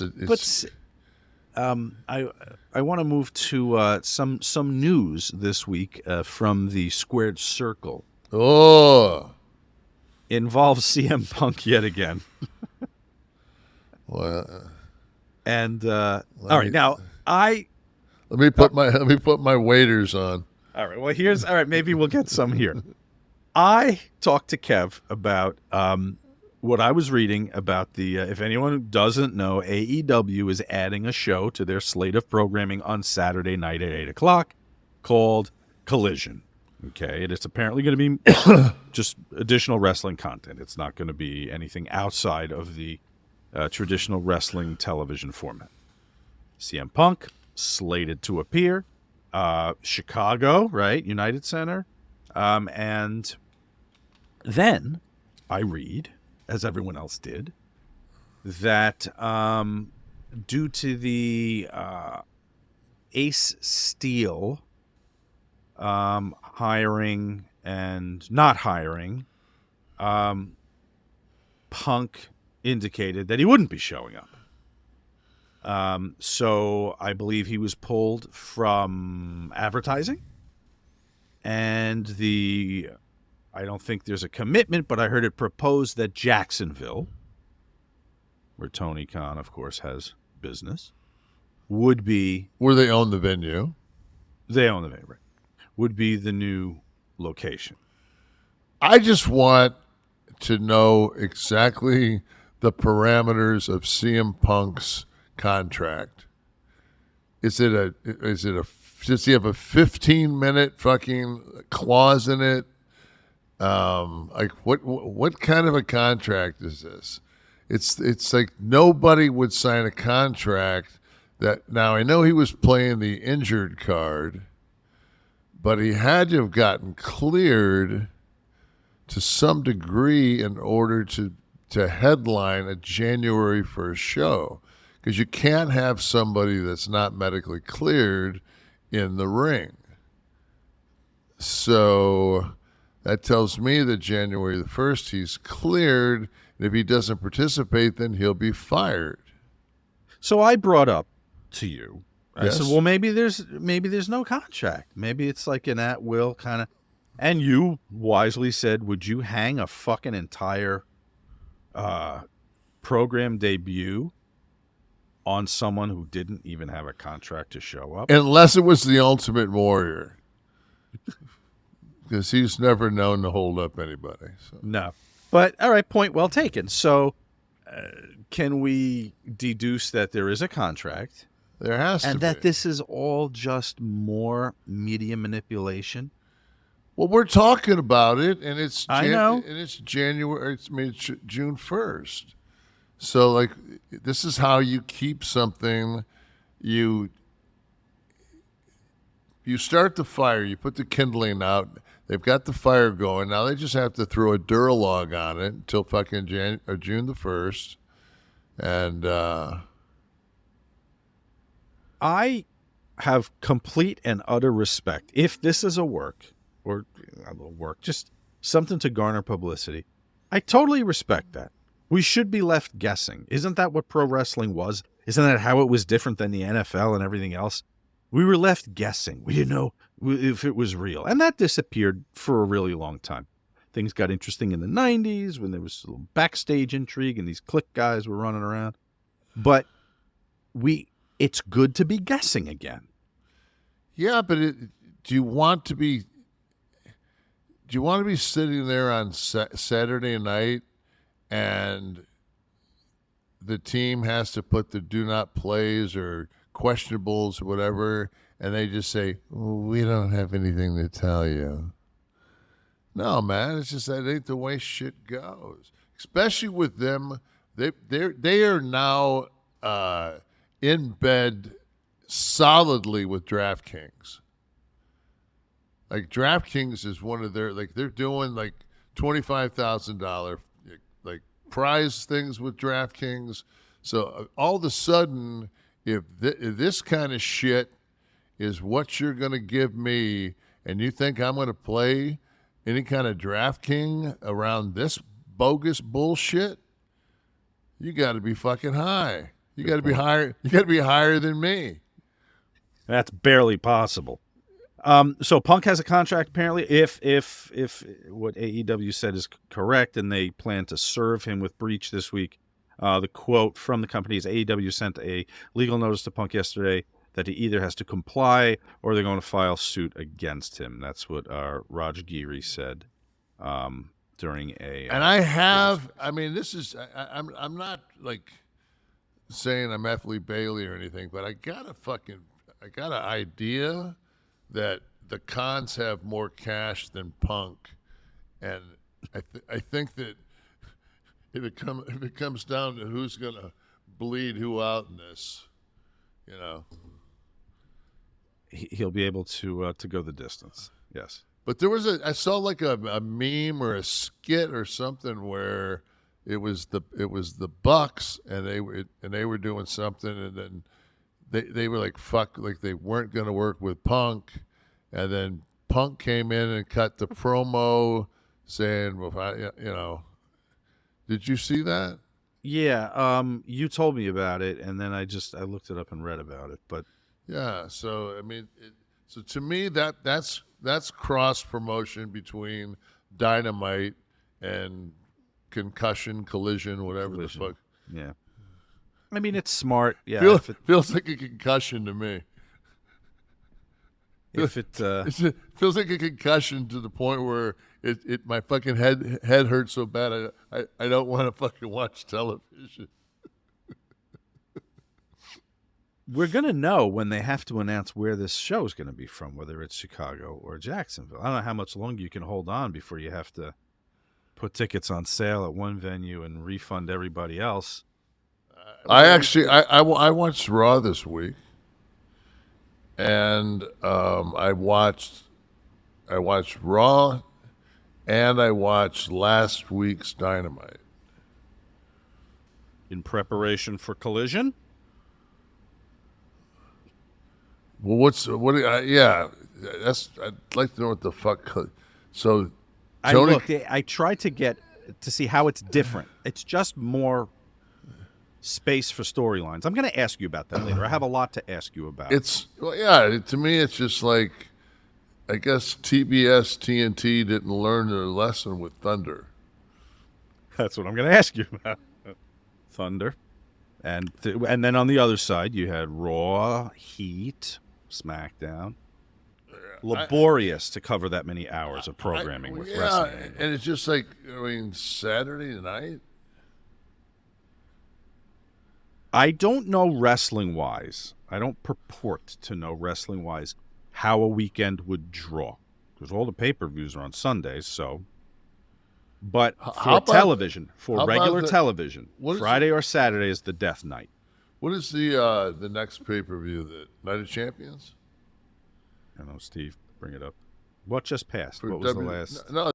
But I want to move to some news this week from the Squared Circle. Oh, Involves CM Punk yet again. well, And all right, now let me put my waders on. All right. Well, all right. Maybe we'll get some here. I talked to Kev about what I was reading about the. If anyone doesn't know, AEW is adding a show to their slate of programming on Saturday night at 8:00 called Collision. Okay, and it's apparently going to be just additional wrestling content. It's not going to be anything outside of the traditional wrestling television format. CM Punk slated to appear. Chicago, right? United Center. And then I read, as everyone else did, that due to the Ace Steel hiring and not hiring, Punk indicated that he wouldn't be showing up. So I believe he was pulled from advertising, and I don't think there's a commitment, but I heard it proposed that Jacksonville, where Tony Khan, of course, has business, would be where they own the venue. They own the venue, right? Would be the new location. I just want to know exactly the parameters of CM Punk's contract. Does he have a 15-minute fucking clause in it? Like what kind of a contract is this? It's like nobody would sign a contract that. Now I know he was playing the injured card, but he had to have gotten cleared to some degree in order to headline a January 1st show. Because you can't have somebody that's not medically cleared in the ring. So that tells me that January the 1st he's cleared. And if he doesn't participate, then he'll be fired. So I brought up to you, I Yes. said, well, maybe there's no contract. Maybe it's like an at-will kind of. And you wisely said, would you hang a fucking entire program debut on someone who didn't even have a contract to show up? Unless it was the Ultimate Warrior. Because he's never known to hold up anybody. So. No. But, all right, point well taken. So can we deduce that there is a contract? There has to be. And that this is all just more media manipulation? Well, we're talking about it, and it's I know. And it's January. It's June 1st. So, like, this is how you keep something. You start the fire. You put the kindling out. They've got the fire going. Now they just have to throw a Duralog on it until fucking June the 1st. And I have complete and utter respect. If this is a work, just something to garner publicity, I totally respect that. We should be left guessing. Isn't that what pro wrestling was? Isn't that how it was different than the NFL and everything else? We were left guessing. We didn't know if it was real. And that disappeared for a really long time. Things got interesting in the 90s when there was a little backstage intrigue and these Kliq guys were running around. But it's good to be guessing again. yeah, but do you want to be sitting there on Saturday night and the team has to put the do not plays or questionables or whatever, and they just say, we don't have anything to tell you? No, man, it's just that ain't the way shit goes. Especially with them, they are now in bed solidly with DraftKings. Like DraftKings is one of their, like, they're doing like $25,000 like prize things with DraftKings. So all of a sudden, if this kind of shit is what you're going to give me, and you think I'm going to play any kind of DraftKings around this bogus bullshit, you got to be fucking high. You got to be higher. You got to be higher than me. That's barely possible. So Punk has a contract apparently. If what AEW said is correct, and they plan to serve him with breach this week, the quote from the company is AEW sent a legal notice to Punk yesterday that he either has to comply or they're going to file suit against him. That's what Raj Giri said during a. And I have. I mean, this is. I'm not like saying I'm Ethley Bailey or anything, but I got an idea that the Khans have more cash than Punk, and I think that if it comes down to who's gonna bleed who out in this, you know, he'll be able to go the distance. Yes. But I saw like a meme or a skit or something where it was the Bucks and they were doing something, and then they were like fuck, like they weren't going to work with Punk, and then Punk came in and cut the promo saying, well, you know, did you see that? Yeah, you told me about it, and then I looked it up and read about it. But yeah, so I mean, so to me that's cross promotion between Dynamite and Concussion, Collision, whatever the fuck. Yeah, I mean it's smart. Yeah, feels like a concussion to me. If it feels like a concussion to the point where my fucking head hurts so bad I don't want to fucking watch television. We're going to know when they have to announce where this show is going to be from, whether it's Chicago or Jacksonville. I don't know how much longer you can hold on before you have to put tickets on sale at one venue and refund everybody else. I watched Raw this week, and I watched Raw, and I watched last week's Dynamite in preparation for Collision. Well, yeah, I'd like to know what the fuck. So, Tony, I tried to get to see how it's different. It's just more space for storylines. I'm going to ask you about that later. I have a lot to ask you about. To me, it's just like, I guess TBS TNT didn't learn their lesson with Thunder. That's what I'm going to ask you about. Thunder. And then on the other side, you had Raw, Heat, SmackDown. Laborious to cover that many hours of programming with wrestling. And it's just like, I mean, Saturday night? I don't know wrestling-wise. I don't purport to know wrestling-wise how a weekend would draw. Because all the pay-per-views are on Sundays, so... But for television, for regular television, Friday or Saturday is the death night. What is the next pay-per-view? The Night of Champions? I don't know, Steve. Bring it up. What just passed? What was the last? No,